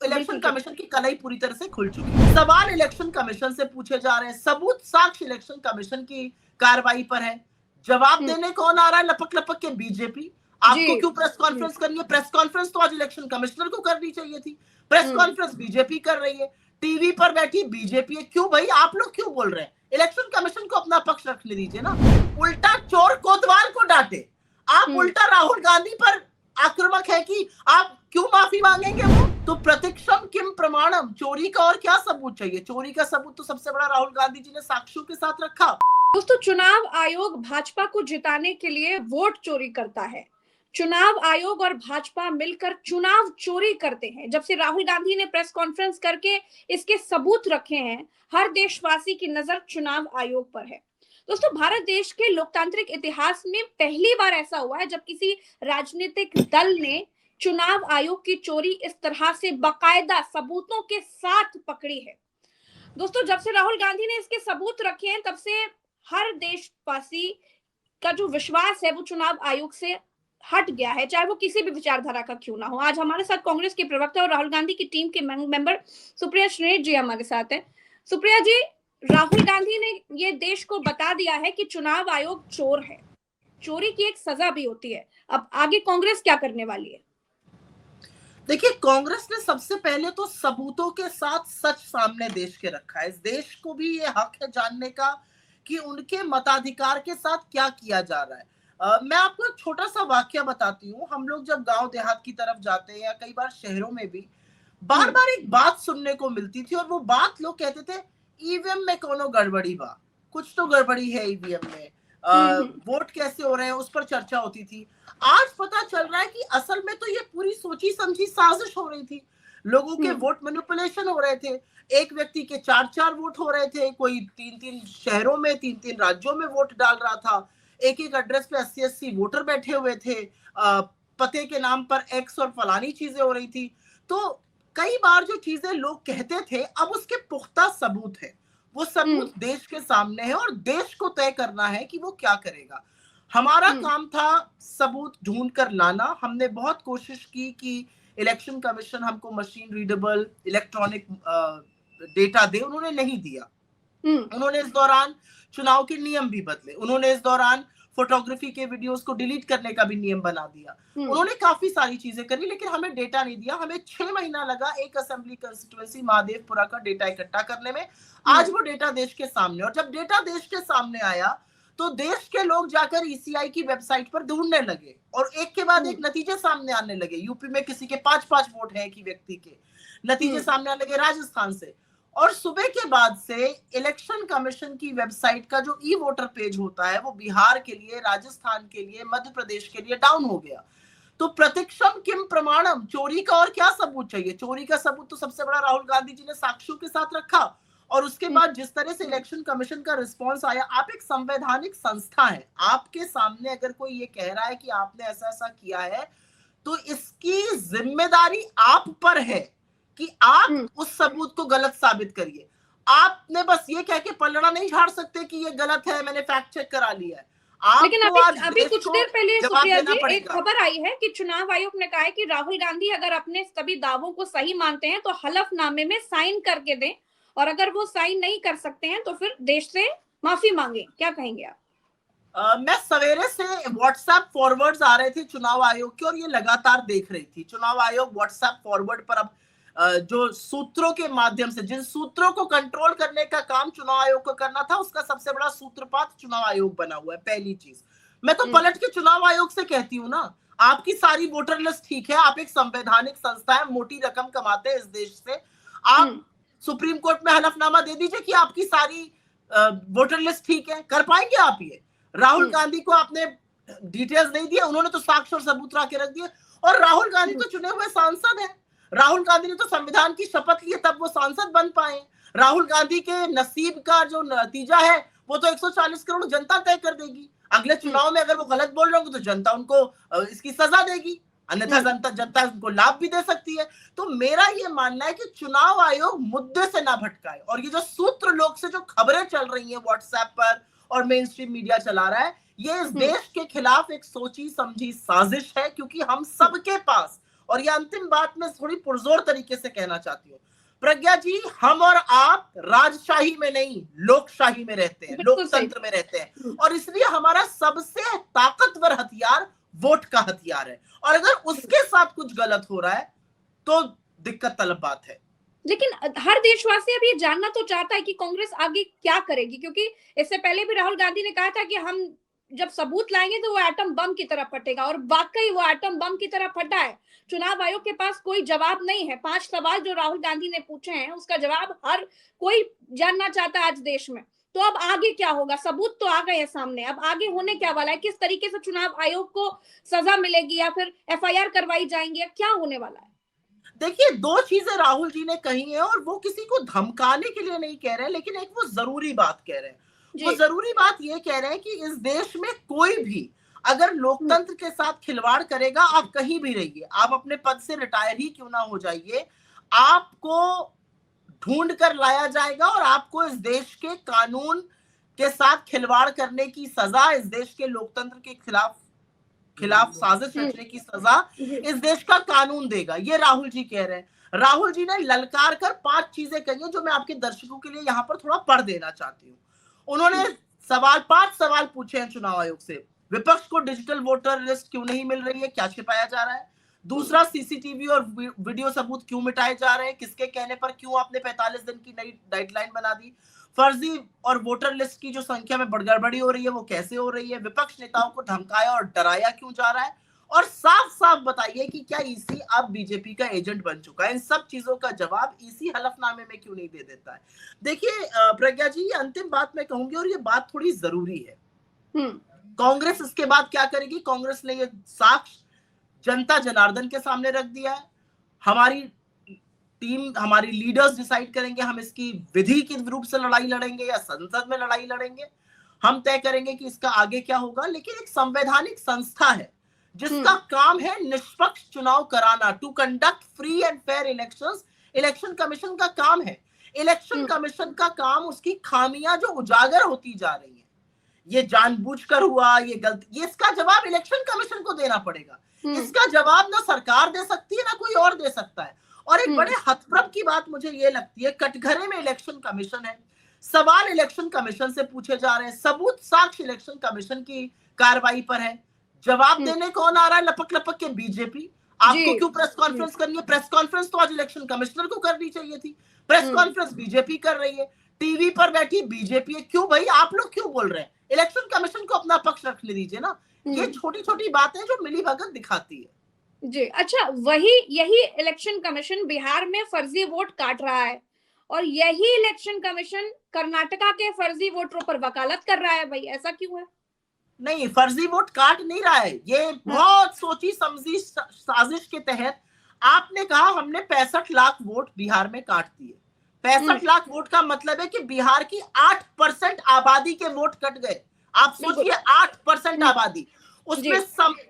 Election commission की कलई पूरी तरह से खुल चुकी है। सवाल इलेक्शन कमीशन से पूछे जा रहे हैं, सबूत साक्ष्य इलेक्शन कमीशन की कार्रवाई पर है। जवाब देने कौन आ रहा है? लपक लपक के बीजेपी। आपको क्यों प्रेस कॉन्फ्रेंस करनी है? प्रेस कॉन्फ्रेंस तो आज इलेक्शन कमिश्नर को करनी चाहिए थी। प्रेस कॉन्फ्रेंस बीजेपी कर रही है, टीवी पर बैठी बीजेपी है। क्यों भाई, आप लोग क्यों बोल रहे हैं? इलेक्शन कमीशन को अपना पक्ष रखने दीजिए ना। उल्टा चोर कोतवाल को डांटे, आप उल्टा राहुल गांधी पर आक्रामक है कि आप क्यों माफी मांगेंगे वो? तो प्रतीक्षम किम प्रमाणम, चोरी का और क्या सबूत चाहिए? चोरी का सबूत तो सबसे बड़ा राहुल गांधी जी ने साक्ष्यों के साथ रखा। दोस्तों, चुनाव आयोग भाजपा को जिताने के लिए वोट चोरी करता है। चुनाव आयोग और भाजपा मिलकर चुनाव चोरी करते हैं। जब से राहुल गांधी ने प्रेस कॉन्फ्रेंस करके इसके सबूत रखे हैं, हर देशवासी की नजर चुनाव आयोग पर है। दोस्तों, भारत देश के लोकतांत्रिक इतिहास में पहली बार ऐसा हुआ है जब किसी राजनीतिक दल ने चुनाव आयोग की चोरी इस तरह से बाकायदा सबूतों के साथ पकड़ी है। दोस्तों, जब से राहुल गांधी ने इसके सबूत रखे हैं, तब से हर देशवासी का जो विश्वास है वो चुनाव आयोग से हट गया है, चाहे वो किसी भी विचारधारा का क्यों ना हो। आज हमारे साथ कांग्रेस के प्रवक्ता और राहुल गांधी की टीम के मेंबर सुप्रिया श्रीनेश जी हमारे साथ हैं। सुप्रिया जी, राहुल गांधी ने ये देश को बता दिया है कि चुनाव आयोग चोर है, चोरी की एक सजा भी होती है। अब आगे कांग्रेस क्या करने वाली है? देखिए, कांग्रेस ने सबसे पहले तो सबूतों के साथ सच सामने देश के रखा है। इस देश को भी ये हक है जानने का कि उनके मताधिकार के साथ क्या किया जा रहा है। मैं आपको एक छोटा सा वाक्य बताती हूँ। हम लोग जब गांव देहात की तरफ जाते हैं या कई बार शहरों में भी बार बार एक बात सुनने को मिलती थी, और वो बात लोग कहते थे, ईवीएम में कोनो गड़बड़ी बा, कुछ तो गड़बड़ी है ईवीएम में, वोट कैसे हो रहे हैं उस पर चर्चा होती थी। आज पता चल रहा है कि असल में तो ये पूरी सोची समझी साजिश हो रही थी। लोगों के वोट मैनिपुलेशन हो रहे थे। एक व्यक्ति के 4-4 वोट हो रहे थे, कोई 3-3 शहरों में 3-3 राज्यों में वोट डाल रहा था। एक एक एड्रेस पे 80-80 वोटर बैठे हुए थे। पते के नाम पर एक्स और फलानी चीजें हो रही थी। तो कई बार जो चीजें लोग कहते थे, अब उसके पुख्ता सबूत है। वो सबूत देश के सामने है और देश को तय करना है कि वो क्या करेगा। हमारा काम था सबूत ढूंढ कर लाना। हमने बहुत कोशिश की कि इलेक्शन कमीशन हमको मशीन रीडेबल इलेक्ट्रॉनिक डेटा दे, उन्होंने नहीं दिया। उन्होंने इस दौरान चुनाव के नियम भी बदले, उन्होंने इस दौरान फोटोग्राफी के वीडियोस को डिलीट करने का भी नियम बना दिया। उन्होंने काफी सारी चीजें करी, लेकिन हमें डेटा नहीं दिया। हमें 6 महीना लगा एक असेंबली कंस्टिट्यूएंसी महादेवपुरा का डेटा इकट्ठा करने में। आज वो डेटा देश के सामने, और जब डेटा देश के सामने आया तो देश के लोग जाकर ईसीआई की वेबसाइट पर ढूंढने लगे और एक के बाद एक नतीजे सामने आने लगे। यूपी में किसी के 5-5 वोट हैं एक ही व्यक्ति के, नतीजे सामने आने लगे राजस्थान से। और सुबह के बाद से इलेक्शन कमीशन की वेबसाइट का जो ई वोटर पेज होता है वो बिहार के लिए, राजस्थान के लिए, मध्य प्रदेश के लिए डाउन हो गया। तो प्रतीक्षम किम प्रमाणम, चोरी का और क्या सबूत चाहिए? चोरी का सबूत तो सबसे बड़ा राहुल गांधी जी ने साक्ष्यों के साथ रखा। और उसके बाद जिस तरह से इलेक्शन कमीशन का रिस्पॉन्स आया, आप एक संवैधानिक संस्था है, आपके सामने अगर कोई ये कह रहा है कि आपने ऐसा ऐसा किया है, तो इसकी जिम्मेदारी आप पर है कि आप उस सबूत को गलत साबित करिए। आपने बस ये कह के पलड़ा नहीं झाड़ सकते कि ये गलत है, मैंने फैक्ट चेक करा लिया है। लेकिन अभी कुछ देर पहले सुप्रिया जी एक खबर आई है कि चुनाव आयोग ने कहा है कि राहुल गांधी अगर अपने सभी दावों को सही मानते हैं तो हलफनामे में साइन करके दें, और अगर वो साइन नहीं कर सकते हैं तो फिर देश से माफी मांगे। क्या कहेंगे आप? मैं सवेरे से व्हाट्सएप फॉरवर्ड्स आ रहे थे चुनाव आयोग के, और ये लगातार देख रही थी। चुनाव आयोग व्हाट्सएप फॉरवर्ड पर अब जो सूत्रों के माध्यम से, जिन सूत्रों को कंट्रोल करने का काम चुनाव आयोग को करना था, उसका सबसे बड़ा सूत्रपात चुनाव आयोग बना हुआ है। पहली चीज, मैं तो पलट के चुनाव आयोग से कहती हूँ ना, आपकी सारी वोटर लिस्ट ठीक है, आप एक संवैधानिक संस्था है, मोटी रकम कमाते हैं इस देश से, आप सुप्रीम कोर्ट में हलफनामा दे दीजिए कि आपकी सारी वोटर लिस्ट ठीक है। कर पाएंगे आप ये? राहुल गांधी को आपने डिटेल्स नहीं दिए, उन्होंने तो साक्ष्य और सबूत ला के रख दिए। और राहुल गांधी तो चुने हुए सांसद हैं, राहुल गांधी ने तो संविधान की शपथ ली तब वो सांसद बन पाए। राहुल गांधी के नसीब का जो नतीजा है वो तो 140 करोड़ जनता तय कर देगी। अगले चुनाव में अगर वो गलत बोल रहे होंगे तो जनता उनको इसकी सजा देगी, अन्यथा जनता उनको लाभ भी दे सकती है। तो मेरा ये मानना है कि चुनाव आयोग मुद्दे से ना भटकाए, और ये जो सूत्र लोग से जो खबरें चल रही हैं व्हाट्सएप पर और मेन स्ट्रीम मीडिया चला रहा है, ये इस देश के खिलाफ एक सोची समझी साजिश है, क्योंकि हम सबके पास और ये अंतिम बात मैं थोड़ी पुरजोर तरीके से कहना चाहती हूँ, प्रज्ञा जी, हम और आप राजशाही में नहीं, लोकशाही में रहते हैं, लोकतंत्र में रहते हैं, और इसलिए हमारा सबसे ताकतवर हथियार वोट का हथियार है, और अगर उसके साथ कुछ गलत हो रहा है तो दिक्कत तलब बात है। लेकिन हर देशवासी अब ये जानना तो चाहता है कि कांग्रेस आगे क्या करेगी, क्योंकि इससे पहले भी राहुल गांधी ने कहा था कि हम जब सबूत लाएंगे तो वो एटम बम की तरह फटेगा, और वाकई वो एटम बम की तरह फटा है। चुनाव आयोग के पास कोई जवाब नहीं है। 5 सवाल जो राहुल गांधी ने पूछे हैं उसका जवाब हर कोई जानना चाहता है आज देश में। तो अब आगे क्या होगा? सबूत तो आ गए हैं सामने, अब आगे होने क्या वाला है? किस तरीके से चुनाव आयोग को सजा मिलेगी, या फिर एफआईआर करवाई जाएंगी, या क्या होने वाला है? देखिए, 2 चीजें राहुल जी ने कही है, और वो किसी को धमकाने के लिए नहीं कह रहे हैं, लेकिन एक वो जरूरी बात कह रहे हैं। वो जरूरी बात ये कह रहे हैं कि इस देश में कोई भी अगर लोकतंत्र के साथ खिलवाड़ करेगा, आप कहीं भी रहिए, आप अपने पद से रिटायर ही क्यों ना हो जाइए, आपको ढूंढ कर लाया जाएगा और आपको इस देश के कानून के साथ खिलवाड़ करने की सजा, इस देश के लोकतंत्र के खिलाफ साजिश रचने की सजा इस देश का कानून देगा। ये राहुल जी कह रहे हैं। राहुल जी ने ललकार कर 5 चीजें कही हैं जो मैं आपके दर्शकों के लिए यहाँ पर थोड़ा पढ़ देना चाहती हूँ। उन्होंने 5 सवाल पूछे हैं चुनाव आयोग से। विपक्ष को डिजिटल वोटर लिस्ट क्यों नहीं मिल रही है, क्या छिपाया जा रहा है? दूसरा, सीसीटीवी और वीडियो सबूत क्यों मिटाए जा रहे हैं, किसके कहने पर, क्यों आपने 45 दिन की नई डेडलाइन बना दी? फर्जी और वोटर लिस्ट की जो संख्या में गड़बड़ी हो रही है वो कैसे हो रही है? विपक्ष नेताओं को धमकाया और डराया क्यों जा रहा है? और साफ साफ बताइए कि क्या ईसी अब बीजेपी का एजेंट बन चुका है? इन सब चीजों का जवाब ईसी हलफनामे में क्यों नहीं दे देता है? देखिए प्रज्ञा जी, ये अंतिम बात मैं कहूंगी और ये बात थोड़ी जरूरी है। कांग्रेस इसके बाद क्या करेगी? कांग्रेस ने ये साक्ष्य जनता जनार्दन के सामने रख दिया है। हमारी टीम, हमारी लीडर्स डिसाइड करेंगे हम इसकी विधि के रूप से लड़ाई लड़ेंगे या संसद में लड़ाई लड़ेंगे। हम तय करेंगे कि इसका आगे क्या होगा। लेकिन एक संवैधानिक संस्था है जिसका काम है निष्पक्ष चुनाव कराना, to conduct free and fair elections. Election commission का काम है। इलेक्शन कमीशन का काम उसकी खामियां जो उजागर होती जा रही है, ये जानबूझकर हुआ, ये गलती, ये इसका जवाब इलेक्शन कमीशन को देना पड़ेगा। इसका जवाब ना सरकार दे सकती है ना कोई और दे सकता है। और एक बड़े हतप्रभ की बात मुझे ये लगती है, कटघरे में इलेक्शन कमीशन है, सवाल इलेक्शन कमीशन से पूछे जा रहे हैं, सबूत साक्ष्य इलेक्शन कमीशन की कार्रवाई पर है, जवाब देने कौन आ रहा है? लपक लपक के बीजेपी। आपको क्यों प्रेस कॉन्फ्रेंस करनी है? प्रेस कॉन्फ्रेंस तो आज इलेक्शन कमिश्नर को करनी चाहिए थी, प्रेस कॉन्फ्रेंस बीजेपी कर रही है, टीवी पर बैठी बीजेपी है। क्यों भाई, आप लोग क्यों बोल रहे हैं? इलेक्शन कमीशन को अपना पक्ष रखने दीजिए ना। ये छोटी छोटी बातें जो मिली भगत दिखाती है। जी, अच्छा, यही इलेक्शन कमीशन बिहार में फर्जी वोट काट रहा है, और यही इलेक्शन कमीशन कर्नाटका के फर्जी वोटरों पर वकालत कर रहा है। भाई ऐसा क्यों है? नहीं, फर्जी वोट काट नहीं रहा है। ये बहुत सोची समझी साजिश के तहत आपने कहा हमने 65 लाख वोट बिहार में काट दिए। 65 लाख वोट का मतलब है कि बिहार की 8% आबादी के वोट कट गए। आप सोचिए, 8% आबादी। उसमें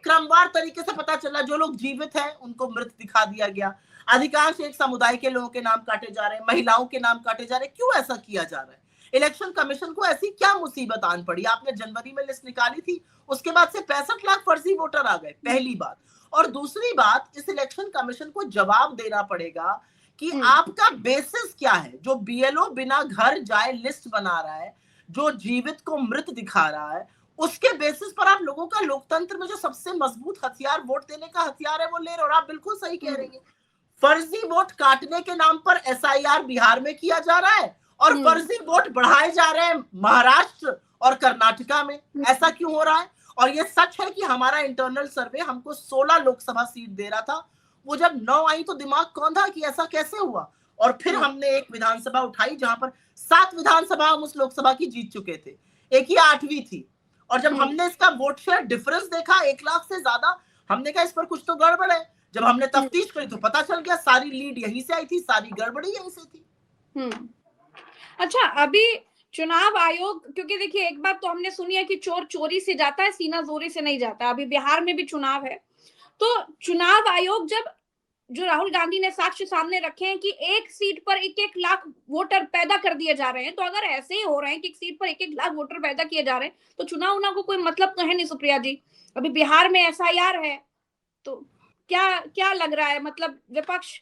क्रमवार तरीके से पता चला जो लोग जीवित हैं उनको मृत दिखा दिया गया। अधिकांश एक समुदाय के लोगों के नाम काटे जा रहे हैं, महिलाओं के नाम काटे जा रहे हैं। क्यों ऐसा किया जा रहा है? इलेक्शन कमीशन को ऐसी क्या मुसीबत आन पड़ी? आपने जनवरी में लिस्ट निकाली थी, उसके बाद से 65 लाख फर्जी वोटर आ गए, पहली बात। और दूसरी बात, इस इलेक्शन कमीशन को जवाब देना पड़ेगा कि आपका बेसिस क्या है? जो बीएलओ बिना घर जाए लिस्ट बना रहा है, जो जीवित को मृत दिखा रहा है, उसके बेसिस पर आप लोगों का लोकतंत्र में जो सबसे मजबूत हथियार वोट देने का हथियार है वो ले रहे हो। और आप बिल्कुल सही कह रही हैं, फर्जी वोट काटने के नाम पर एसआईआर बिहार में किया जा रहा है और फर्जी वोट बढ़ाए जा रहे हैं महाराष्ट्र और कर्नाटका में। ऐसा क्यों हो रहा है? और ये सच है कि हमारा इंटरनल सर्वे हमको 16 लोकसभा सीट दे रहा था, वो जब 9 आई तो दिमाग कौंधा कि ऐसा कैसे हुआ। और फिर हमने एक विधानसभा उठाई जहां पर 7 विधानसभा हम उस लोकसभा की जीत चुके थे, एक ही 8वीं थी। और जब हमने इसका वोट शेयर डिफरेंस देखा 1 लाख से ज्यादा, हमने कहा इस पर कुछ तो गड़बड़ है। जब हमने तफ्तीश करी तो पता चल गया सारी लीड यहीं से आई थी, सारी गड़बड़ी यहीं से थी। अच्छा, अभी चुनाव आयोग, क्योंकि देखिए एक बात तो हमने सुनी है कि चोर चोरी से जाता है, सीना जोरी से नहीं जाता। अभी बिहार में भी चुनाव है, तो चुनाव आयोग जब, जो राहुल गांधी ने साक्ष्य सामने रखे हैं कि एक सीट पर 1-1 लाख वोटर पैदा कर दिए जा रहे हैं, तो अगर ऐसे ही हो रहे हैं कि एक सीट पर 1-1 लाख वोटर पैदा किए जा रहे हैं, तो चुनाव को कोई मतलब तो है नहीं सुप्रिया जी। अभी बिहार में एसआईआर है, तो क्या क्या लग रहा है, मतलब विपक्ष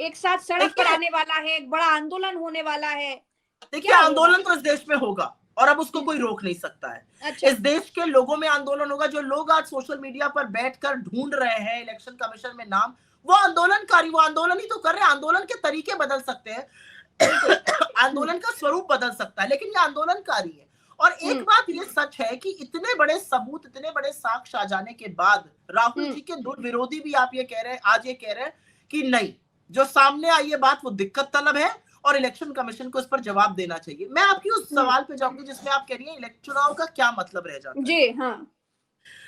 एक साथ सड़क पर आने वाला है, एक बड़ा आंदोलन होने वाला है, देखिए क्या होगा? आंदोलन तो इस देश में होगा और अब उसको कोई रोक नहीं सकता है। अच्छा। इस देश के लोगों में आंदोलन होगा। जो लोग आज सोशल मीडिया पर बैठकर ढूंढ रहे हैं इलेक्शन कमीशन में नाम, वो आंदोलनकारी, वो आंदोलन ही तो कर रहे हैं। आंदोलन के तरीके बदल सकते हैं आंदोलन का स्वरूप बदल सकता है, लेकिन ये आंदोलनकारी है। और एक बात ये सच है कि इतने बड़े सबूत, इतने बड़े साक्ष्य आ जाने के बाद राहुल जी के दो विरोधी भी आप ये कह रहे हैं, आज ये कह रहे हैं कि नहीं, जो सामने आई ये बात वो दिक्कत तलब है और इलेक्शन कमीशन को इस पर जवाब देना चाहिए। मैं आपकी उस सवाल पे जाऊंगी जिसमें आप कह रही हैं चुनाव का क्या मतलब रह जाता है। जी हाँ।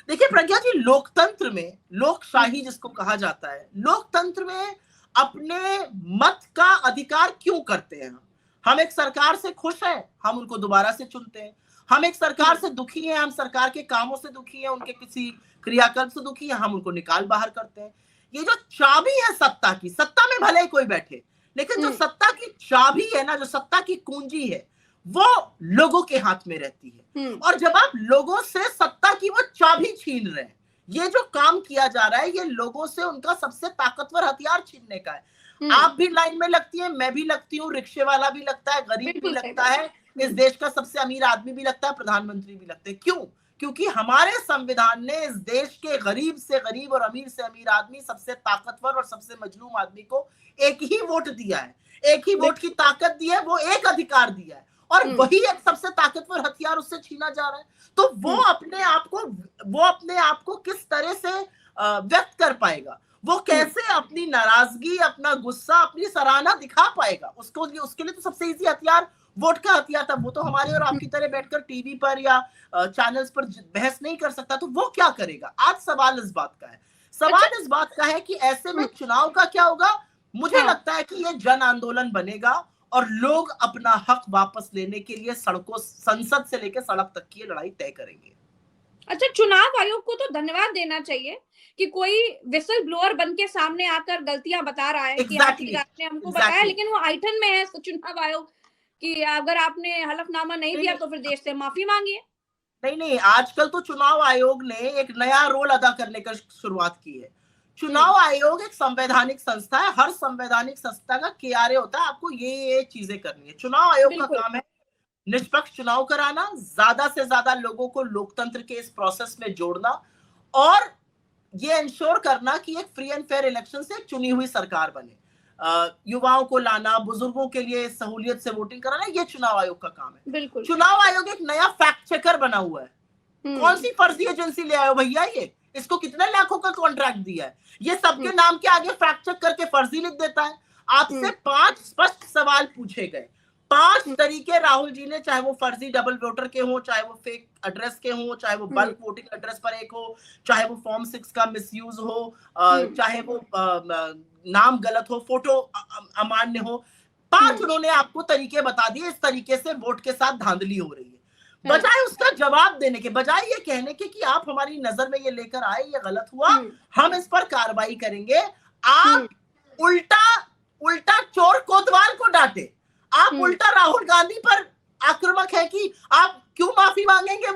देखिए प्रज्ञा जी, लोकतंत्र में, लोकशाही जिसको कहा जाता है, लोकतंत्र में अपने मत का अधिकार क्यों करते हैं? हम एक सरकार से खुश हैं, हम उनको दोबारा से चुनते हैं। हम एक सरकार से दुखी हैं, हम सरकार के कामों से दुखी हैं, उनके किसी क्रियाकल्प से दुखी हैं, हम उनको निकाल बाहर करते हैं। ये जो चाबी है सत्ता की, सत्ता में भले ही कोई बैठे, लेकिन जो सत्ता की चाबी है ना, जो सत्ता की कुंजी है, वो लोगों के हाथ में रहती है। और जब आप लोगों से सत्ता की वो चाबी छीन रहे हैं, ये जो काम किया जा रहा है, ये लोगों से उनका सबसे ताकतवर हथियार छीनने का है। आप भी लाइन में लगती हैं, मैं भी लगती हूँ, रिक्शे वाला भी लगता है, गरीब भी लगता है, इस देश का सबसे अमीर आदमी भी लगता है, प्रधानमंत्री भी लगते हैं। क्यों? क्योंकि हमारे संविधान ने इस देश के गरीब से गरीब और अमीर से अमीर आदमी, सबसे ताकतवर और सबसे मजलूम आदमी को एक ही वोट दिया है, एक ही वोट की ताकत दी है, वो एक अधिकार दिया है, और वही एक सबसे ताकतवर हथियार उससे छीना जा रहा है। तो वो अपने आप को किस तरह से व्यक्त कर पाएगा? वो कैसे अपनी नाराजगी, अपना गुस्सा, अपनी सराहना दिखा पाएगा? उसके लिए तो सबसे इजी हथियार वोट का हथियार था। वो तो हमारे और आपकी तरह बैठकर टीवी पर या चैनल्स पर बहस नहीं कर सकता, तो वो क्या करेगा? आज सवाल इस बात का है, सवाल इस बात का है कि ऐसे में चुनाव का क्या होगा? मुझे लगता है कि ये जन आंदोलन बनेगा और लोग अपना हक वापस लेने के लिए सड़कों, संसद से लेकर सड़क तक की लड़ाई तय करेंगे। अच्छा, चुनाव आयोग को तो धन्यवाद देना चाहिए कि कोई विसल ब्लोअर बन के सामने आकर गलतियां बता रहा है कि आपने हमको बताया, लेकिन वो आइटन में है चुनाव आयोग कि अगर आपने हलफनामा नहीं दिया तो फिर देश से माफी मांगिए। नहीं, आजकल तो चुनाव आयोग ने एक नया रोल अदा करने का शुरुआत की है। चुनाव आयोग एक संवैधानिक संस्था है, हर संवैधानिक संस्था का KRA होता है, आपको ये चीजें करनी है। चुनाव आयोग का काम है निष्पक्ष चुनाव कराना, ज्यादा से ज्यादा लोगों को लोकतंत्र के इस प्रोसेस में जोड़ना और ये इंश्योर करना कि एक फ्री एंड फेयर इलेक्शन से एक चुनी हुई सरकार बने। युवाओं को लाना, बुजुर्गों के लिए सहूलियत से वोटिंग कराना, ये चुनाव आयोग का काम है। बिल्कुल। चुनाव आयोग एक नया फैक्ट चेकर बना हुआ है। कौन सी फर्जी एजेंसी ले आए हो भैया? ये इसको कितने लाखों का कॉन्ट्रैक्ट दिया है? ये सबके नाम के आगे फैक्ट चेक करके फर्जी लिख देता है। आपसे 5 स्पष्ट सवाल पूछे गए, 5 तरीके राहुल जी ने, चाहे वो फर्जी डबल वोटर के हो, चाहे वो फेक एड्रेस के हो, चाहे वो बल्क वोटिंग एड्रेस पर एक हो, चाहे वो फॉर्म 6 का मिसयूज हो, चाहे वो नाम गलत हो, फोटो अमान्य हो, 5 उन्होंने आपको तरीके बता दिए, इस तरीके से वोट के साथ धांधली हो रही है। बजाय उसका जवाब देने के, बजाय ये कहने के कि आप हमारी नजर में ये लेकर आए, ये गलत हुआ, हम इस पर कार्रवाई करेंगे, आप उल्टा चोर कोतवाल को डांटे। आप उल्टा राहुल गांधी पर आक्रामक है कि आप क्यों माफी मांगेंगे?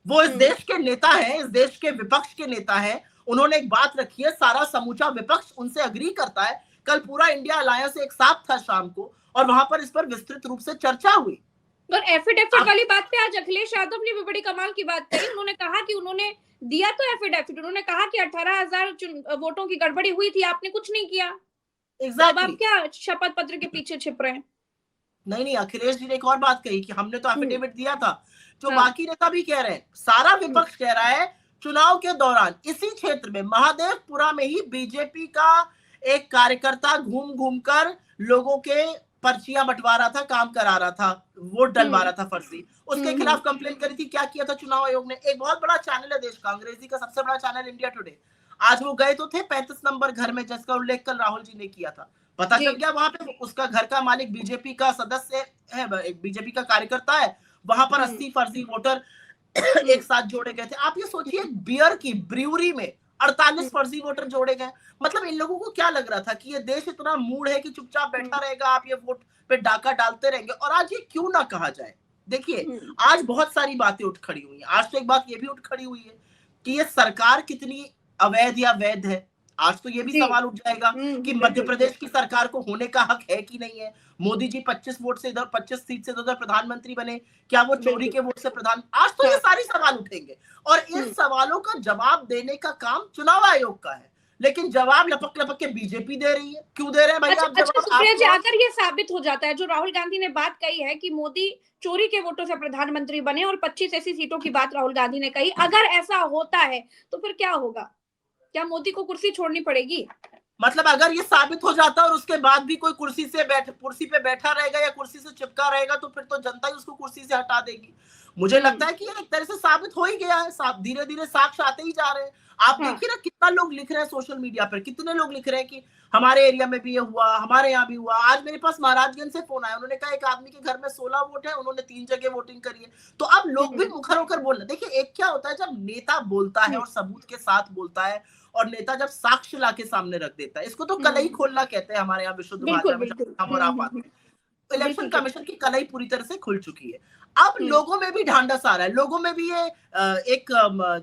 वो इस देश के नेता है, इस देश के विपक्ष के नेता है। उन्होंने एक बात रखी है, सारा समूचा विपक्ष उनसे अग्री करता है। कल पूरा इंडिया अलायंस एक साथ था शाम को और वहां पर इस पर विस्तृत रूप से चर्चा हुई। और एफिडेविट वाली बात पे आज अखिलेश यादव ने भी बड़ी कमाल की बात कही। उन्होंने कहा कि उन्होंने दिया तो एफिडेविट, उन्होंने कहा कि 18,000 वोटों की गड़बड़ी हुई थी, आपने कुछ नहीं किया। अब आप क्या शपथ पत्र के पीछे छिप रहे हैं? नहीं, अखिलेश जी ने एक और बात कही कि हमने तो एफिडेविट दिया था, जो बाकी नेता भी कह रहे हैं, सारा विपक्ष कह रहा है। चुनाव के दौरान इसी क्षेत्र में महादेवपुरा में ही बीजेपी का एक कार्यकर्ता घूम घूम कर लोगों के पर्चियां बंटवा रहा था, काम करा रहा था, वोट डलवा रहा था फर्जी। उसके खिलाफ कंप्लेंट करी थी। क्या किया था चुनाव आयोग ने? एक बहुत बड़ा चैनल है देश का, अंग्रेजी का सबसे बड़ा चैनल इंडिया टुडे, आज वो गए तो थे 35 नंबर घर में, जिसका उल्लेख कल राहुल जी ने किया था। पता चल गया वहां पे उसका घर का मालिक बीजेपी का सदस्य है, बीजेपी का कार्यकर्ता है। वहां पर 80 फर्जी वोटर एक साथ जोड़े गए थे। आप ये सोचिए, बियर की ब्रूअरी में 48 फर्जी वोटर जोड़े गए। मतलब इन लोगों को क्या लग रहा था कि ये देश इतना मूड है कि चुपचाप बैठा रहेगा, आप ये वोट पे डाका डालते रहेंगे। और आज ये क्यों ना कहा जाए, देखिए आज बहुत सारी बातें उठ खड़ी हुई हैं। आज तो एक बात ये भी उठ खड़ी हुई है कि ये सरकार कितनी अवैध या वैध है। आज तो ये भी जी। सवाल उठ जाएगा कि बिल्कुल। मध्य प्रदेश की सरकार को होने का हक है कि नहीं है। मोदी जी 25 वोट से इधर 25 सीट से उधर प्रधानमंत्री बने, क्या वो चोरी बिल्कुल। के वोट से प्रधान, आज तो ये हाँ। सारे सवाल उठेंगे और इन सवालों का जवाब देने का काम चुनाव आयोग का है। लेकिन जवाब लपक लपक के बीजेपी दे रही है। क्यों दे रहे हैं भैया अच्छा, आप अच्छा जवाब? सुप्रिया आप जी, तो अगर ये साबित हो जाता है जो राहुल गांधी ने बात कही है कि मोदी चोरी के वोटों से प्रधानमंत्री बने और 25 ऐसी सीटों की बात राहुल गांधी ने कही, अगर ऐसा होता है तो फिर क्या होगा? क्या मोदी को कुर्सी छोड़नी पड़ेगी? मतलब अगर ये साबित हो जाता और उसके बाद भी कोई कुर्सी पे बैठा रहेगा या कुर्सी से चिपका रहेगा तो फिर तो जनता ही उसको कुर्सी से हटा देगी। मुझे लगता है कि ये एक तरह से साबित हो ही गया है, धीरे धीरे साक्ष्य आते ही जा रहे हैं। आप हाँ। देखिए ना कितना लोग लिख रहे हैं सोशल मीडिया पर, कितने लोग लिख रहे हैं कि हमारे एरिया में भी ये हुआ, हमारे यहाँ भी हुआ। आज मेरे पास महाराजगंज से फोन आया, उन्होंने कहा एक आदमी के घर में 16 वोट है, उन्होंने 3 जगह वोटिंग करी है। तो अब लोग भी मुखर होकर बोल रहे। देखिए एक क्या होता है जब नेता बोलता है और सबूत के साथ बोलता है और नेता जब साक्ष्य लाके सामने रख देता है, इसको तो कलई खोलना कहते हैं हमारे यहाँ विशुद्ध बिल्कुल भाषा में, बिल्कुल। जब हम और आप आते हैं। इलेक्शन बिल्कुल ठीक। कमीशन की कलई पूरी तरह से खुल चुकी है। अब लोगों में भी ढांढस आ रहा है, लोगों में भी ये एक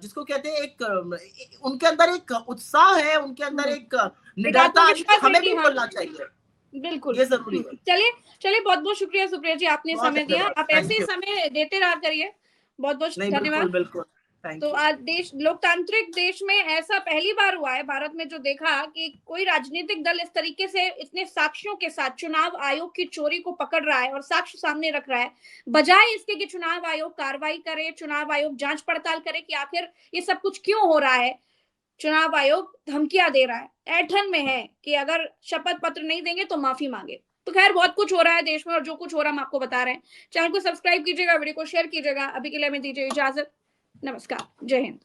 जिसको कहते हैं एक उनके अंदर एक उत्साह है, उनके अंदर एक एक निडरता आ रही है, आत्मविश्वास है हमें कि भी हाँ, बोलना चाहिए। बिल्कुल। ये जरूरी है। चलिए, चलिए बहुत बहुत शुक्रिया सुप्रिया जी, आपने बहुत समय दिया। धन्यवाद। आप ऐसे थैंक ही यू। समय देते रहा करिए। बहुत बहुत नहीं, धन्यवाद। बिल्कुल बिल्कुल। तो थैंक यू। आज देश, लोकतांत्रिक देश में ऐसा पहली बार हुआ है भारत में जो देखा कि कोई राजनीतिक दल इस तरीके से इतने साक्ष्यों के साथ चुनाव आयोग की चोरी को पकड़ रहा है और साक्ष्य सामने रख रहा है, बजाय इसके कि चुनाव आयोग कार्रवाई करे, चुनाव आयोग जांच पड़ताल करे कि आखिर ये सब कुछ क्यों हो रहा है। चुनाव आयोग धमकियां दे रहा है, ऐठन में है कि अगर शपथ पत्र नहीं देंगे तो माफी मांगे। तो खैर बहुत कुछ हो रहा है देश में और जो कुछ हो रहा है हम आपको बता रहे हैं। चैनल को सब्सक्राइब कीजिएगा, वीडियो को शेयर कीजिएगा। अभी के लिए हमें दीजिए इजाजत। नमस्कार, जय हिंद।